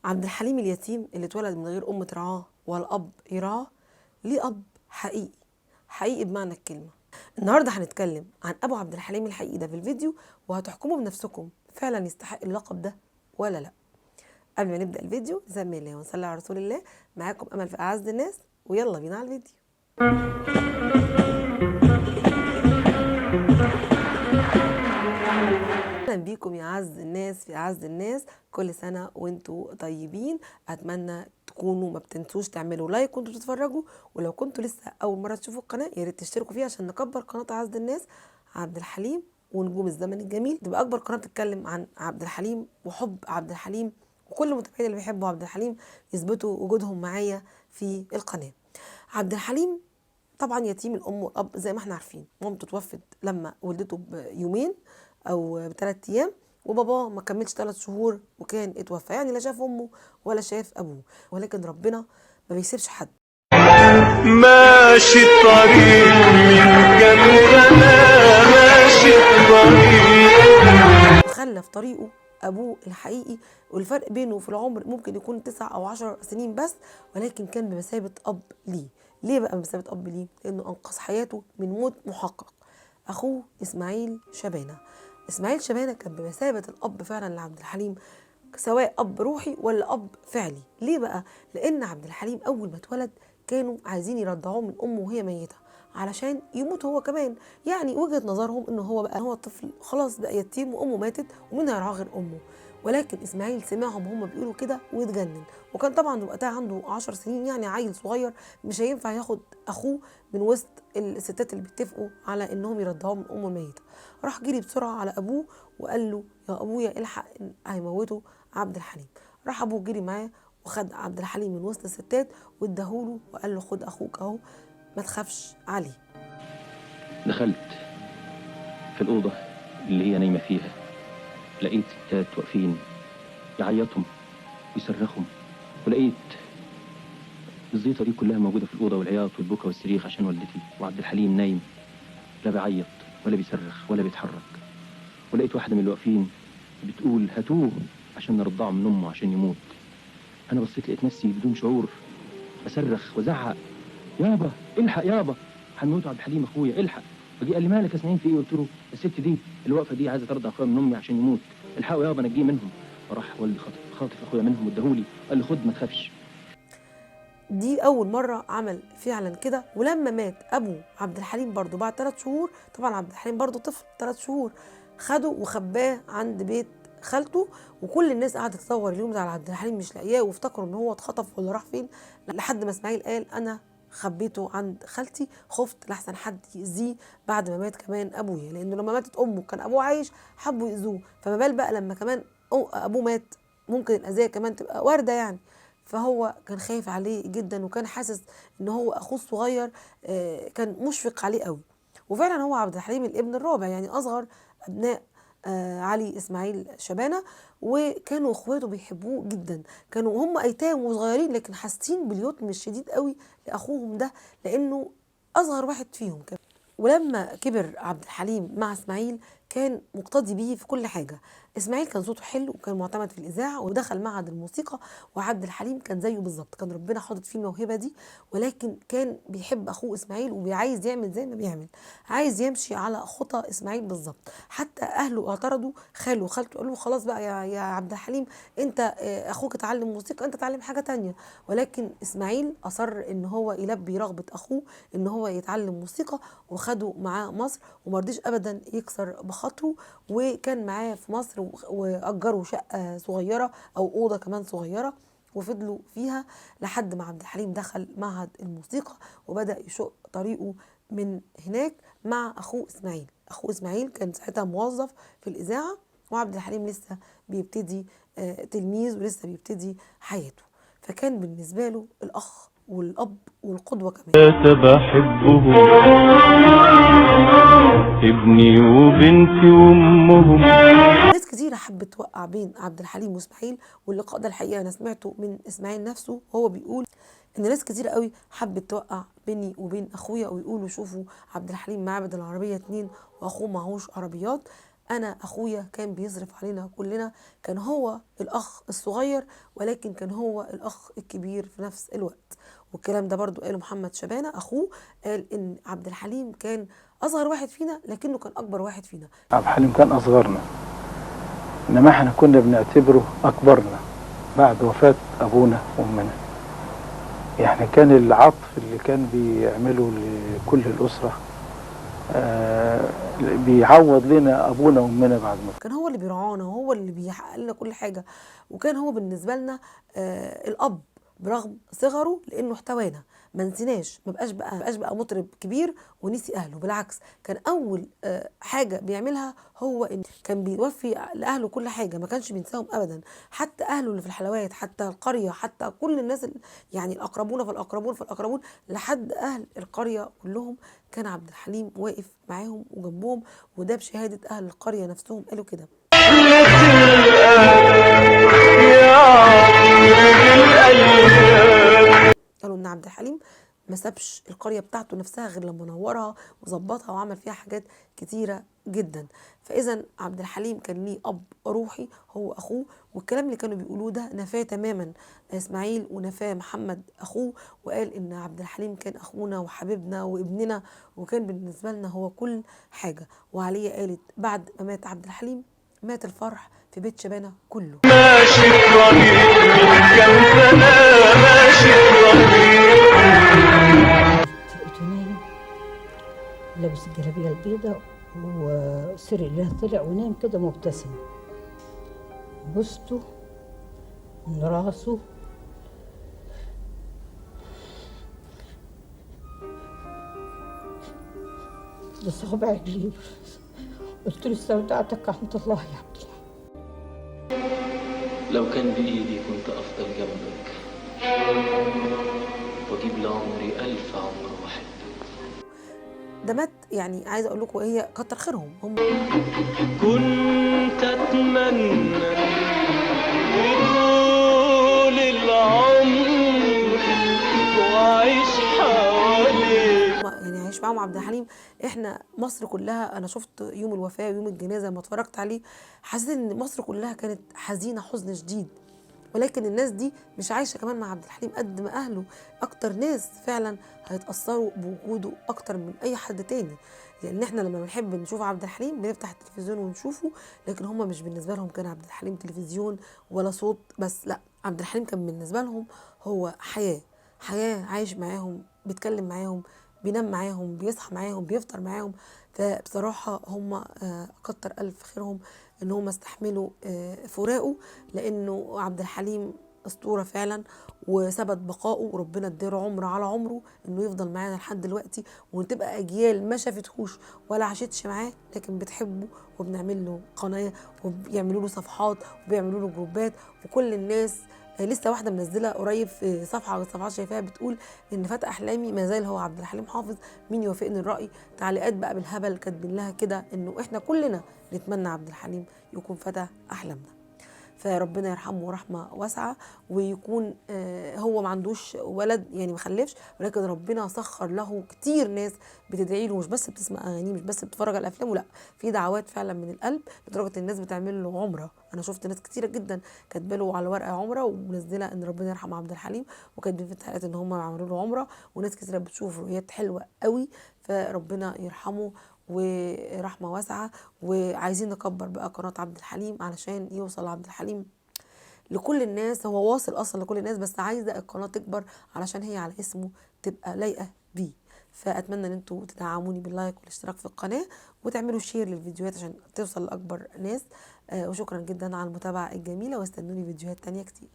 عبد الحليم اليتيم اللي اتولد من غير أم ترعاه ولا أب يرعاه ليه أب حقيقي، حقيقي بمعنى الكلمة. النهاردة هنتكلم عن أبو عبد الحليم الحقيقي ده في الفيديو، وهتحكموا بنفسكم فعلا يستحق اللقب ده ولا لا. قبل ما نبدأ الفيديو نسمي الله ونصلي على رسول الله. معاكم أمل في أعز الناس، ويلا بينا على الفيديو. اهلا بيكم يا اعز الناس في اعز الناس. كل سنه وانتوا طيبين. اتمنى تكونوا ما بتنسوش تعملوا لايك وانتوا بتتفرجوا، ولو كنتوا لسه اول مره تشوفوا القناه يا ريت تشتركوا فيها عشان نكبر قناه اعز الناس. عبد الحليم ونجوم الزمن الجميل تبقى اكبر قناه بتتكلم عن عبد الحليم وحب عبد الحليم، وكل المتابعين اللي بيحبوا عبد الحليم يثبتوا وجودهم معايا في القناه. عبد الحليم طبعا يتيم الام والاب زي ما احنا عارفين. مامته توفت لما ولدته بيومين او ب3 ايام، وباباه ما كملش 3 شهور وكان اتوفى، يعني لا شاف امه ولا شاف ابوه. ولكن ربنا ما بيسيبش حد. ماشي الطريق من كام سنة، ماشي الطريق وخلى في طريقه ابوه الحقيقي، والفرق بينه في العمر ممكن يكون 9 أو 10 سنين بس، ولكن كان بمثابة اب ليه. ليه بقى بمثابة اب ليه؟ لانه انقذ حياته من موت محقق. اخوه اسماعيل شبانة. اسماعيل شبانة كان بمثابة الاب فعلا لعبد الحليم، سواء اب روحي ولا اب فعلي. ليه بقى؟ لان عبد الحليم اول ما اتولد كانوا عايزين يرضعوه من امه وهي ميته علشان يموت هو كمان. يعني وجهه نظرهم انه هو بقى هو طفل خلاص بقى يتيم وامه ماتت ومين هيرعاه غير امه. ولكن اسماعيل سمعهم هم بيقولوا كده واتجنن، وكان طبعا وقتها عنده 10 سنين، يعني عيل صغير مش هينفع ياخد اخوه من وسط الستات اللي بيتفقوا على انهم يرضعوه من امه الميته. راح جري بسرعه على ابوه وقال له يا ابويا الحق هيموتوا عبد الحليم. راح ابوه جري معاه وخد عبد الحليم من وسط الستات واداهوله وقال له خد اخوك اهو، ما تخافش عليه. دخلت في الأوضة اللي هي نايمة فيها، لقيت ستات واقفين يعيطهم ويصرخهم، ولقيت الزيطة دي كلها موجودة في الأوضة، والعياط والبكا والصريخ عشان والدتي، وعبد الحليم نايم لا بيعيط ولا بيصرخ ولا بيتحرك. ولقيت واحدة من اللي واقفين بتقول هاتوه عشان نرضعه من أمه عشان يموت. أنا بصيت لقيت نفسي بدون شعور بصرخ وزعق يابا الحق يابا هنموت عبد الحليم اخويا الحق. فجي قال لي مالك يا اسماعيل في ايه؟ قلت له الست دي اللي واقفه دي عايزه ترضع اخويا من امي عشان يموت، الحقوا يابا نجيه منهم. فراح والدي خاطف اخويا منهم واداهولي، قال لي خد ما تخافش. دي اول مره عمل فعلا كده. ولما مات ابو عبد الحليم برضو بعد 3 شهور، طبعا عبد الحليم برضو طفل 3 شهور، خده وخباه عند بيت خالته، وكل الناس قعدت تدور اليوم ده على عبد الحليم مش لاقياه، وافتكروا ان هو اتخطف ولا راح فين، لحد ما اسماعيل قال انا خبيته عند خالتي، خفت لحسن حد يأذيه بعد ما مات كمان ابويا، لانه لما ماتت امه كان ابوه عايش حبوا يأذوه، فما بال بقى لما كمان ابوه مات ممكن الاذيه كمان تبقى وارده يعني. فهو كان خايف عليه جدا، وكان حاسس ان هو اخوه الصغير، كان مشفق عليه قوي. وفعلا هو عبد الحليم الابن الرابع، يعني اصغر ابناء علي اسماعيل شبانه، وكانوا اخواته بيحبوه جدا. كانوا هم ايتام وصغيرين لكن حاسين باليتم الشديد قوي لاخوهم ده، لانه اصغر واحد فيهم كمان. ولما كبر عبد الحليم مع اسماعيل كان مقتدي بيه في كل حاجه. اسماعيل كان صوته حلو وكان معتمد في الاذاعه ودخل معهد الموسيقى، وعبد الحليم كان زيه بالظبط، كان ربنا حاطط فيه الموهبه دي، ولكن كان بيحب اخوه اسماعيل وعايز يعمل زي ما بيعمل، عايز يمشي على خطى اسماعيل بالظبط. حتى اهله اعترضوا، خاله وخالته قالوا له خلاص بقى يا عبد الحليم، انت اخوك اتعلم موسيقى انت اتعلم حاجه تانية. ولكن اسماعيل اصر ان هو يلبي رغبه اخوه ان هو يتعلم موسيقى، وخده معاه مصر ومرضيش ابدا يكسر بخاطره. وكان معاه في مصر واجروا شقه صغيره او اوضه كمان صغيره، وفضلوا فيها لحد ما عبد الحليم دخل معهد الموسيقى وبدا يشق طريقه من هناك مع اخوه اسماعيل. اخوه اسماعيل كان ساعتها موظف في الاذاعه، وعبد الحليم لسه بيبتدي تلميذ ولسه بيبتدي حياته. فكان بالنسبه له الاخ والاب والقدوه كمان. بحبهم ابني وبنتي وامهم. ناس كتير حبت توقع بين عبد الحليم واسماعيل، واللقاء ده الحقيقه انا سمعته من اسماعيل نفسه وهو بيقول ان ناس كتير قوي حبت توقع بيني وبين اخويا، ويقولوا شوفوا عبد الحليم معاه بدل العربيه 2 واخوه معهوش عربيات. انا اخويا كان بيصرف علينا كلنا، كان هو الاخ الصغير ولكن كان هو الاخ الكبير في نفس الوقت. والكلام ده برضو قاله محمد شبانة اخوه، قال ان عبد الحليم كان اصغر واحد فينا لكنه كان اكبر واحد فينا. عبد الحليم كان اصغرنا، انما احنا كنا بنعتبره اكبرنا بعد وفاة ابونا وامنا. يعني كان العطف اللي كان بيعمله لكل الاسرة بيعوض لنا ابونا وامنا بعد ما كان هو اللي بيرعانا وهو اللي بيحقق لنا كل حاجه، وكان هو بالنسبه لنا الاب برغم صغره لانه احتوانا، ما نسيناش، ما بقاش بقى مطرب كبير ونسي اهله. بالعكس كان اول حاجه بيعملها هو ان كان بيوفي لاهله كل حاجه، ما كانش بينساهم ابدا، حتى اهله اللي في الحلوات، حتى القريه، حتى كل الناس يعني الاقربون فالاقربون فالاقربون لحد اهل القريه كلهم كان عبد الحليم واقف معاهم وجنبهم. وده بشهاده اهل القريه نفسهم قالوا كده. قالوا ان عبد الحليم ما سابش القريه بتاعته نفسها غير لما نورها وظبطها وعمل فيها حاجات كتيره جدا. فاذا عبد الحليم كان ليه اب روحي هو اخوه، والكلام اللي كانوا بيقولوه ده نفاه تماما اسماعيل ونفاه محمد اخوه، وقال ان عبد الحليم كان اخونا وحبيبنا وابننا وكان بالنسبه لنا هو كل حاجه. وعليا قالت بعد ما مات عبد الحليم مات الفرح في بيت شبانة كله. ماشي الطريق من كام سنة، ماشي الطريق. لقيته نايم لابس الجلابيه البيضاء وسرق له طلع ونام كده مبتسم، بوسته من راسه لصوابع رجليه. قلت له استودعتك عند الله يا عبد الله. لو كان بإيدي كنت أفضل جنبك وأجيب لعمري 1000 عمر واحد. ده مات يعني عايزه اقول لكم هي كتر خيرهم هم. كنت أتمنى طول العمر وأعيش حواليك. يعني عايش معاهم عبد الحليم. احنا مصر كلها، انا شفت يوم الوفاه ويوم الجنازه لما اتفرجت عليه حسيت ان مصر كلها كانت حزينه حزن شديد، ولكن الناس دي مش عايشه كمان مع عبد الحليم قد ما اهله. اكتر ناس فعلا هيتاثروا بوجوده اكتر من اي حد تاني، لان احنا لما بنحب نشوف عبد الحليم بنفتح التلفزيون ونشوفه، لكن هم مش بالنسبه لهم كان عبد الحليم تلفزيون ولا صوت بس، لا عبد الحليم كان بالنسبه لهم هو حياه عايش معاهم، بيتكلم معاهم، بينام معاهم، بيصحى معاهم، بيفطر معاهم. فبصراحة هم كتر ألف خيرهم إن هم استحملوا فراقه، لأنه عبد الحليم أسطورة فعلا وثبت بقائه، وربنا اداله عمر على عمره إنه يفضل معانا لحد دلوقتي، وتبقى أجيال ما شافتهوش ولا عاشتش معاه لكن بتحبه، وبنعمل له قناة وبيعملوا له صفحات وبيعملوا له جروبات. وكل الناس لسه واحده منزله قريب في صفحه من الصفحات شايفاها بتقول ان فتى احلامي ما زال هو عبد الحليم حافظ، مين يوافقني الراي؟ تعليقات بقى بالهبل كاتبين لها كده انه احنا كلنا نتمنى عبد الحليم يكون فتى احلامنا. فربنا يرحمه رحمه واسعه، ويكون هو ما عندوش ولد يعني ما خلفش، ولكن ربنا سخر له كتير ناس بتدعي له، مش بس بتسمع اغانيه، مش بس بتتفرج على افلامه، لا في دعوات فعلا من القلب لدرجه الناس بتعمل له عمره. انا شفت ناس كتيره جدا كاتبه له على ورقه عمره ومنزله ان ربنا يرحم عبد الحليم، وكاتبين في التعليقات ان هم عملوا له عمره، وناس كتيره بتشوف رؤيات حلوه قوي. فربنا يرحمه ورحمه واسعه. وعايزين نكبر بقى قناه عبد الحليم علشان يوصل عبد الحليم لكل الناس، هو واصل اصلا لكل الناس، بس عايزه القناه تكبر علشان هي على اسمه تبقى لايقه بيه. فاتمنى ان انتوا تدعموني باللايك والاشتراك في القناه وتعملوا شير للفيديوهات عشان توصل لاكبر ناس. وشكرا جدا على المتابعه الجميله، واستنوني فيديوهات تانية كتير.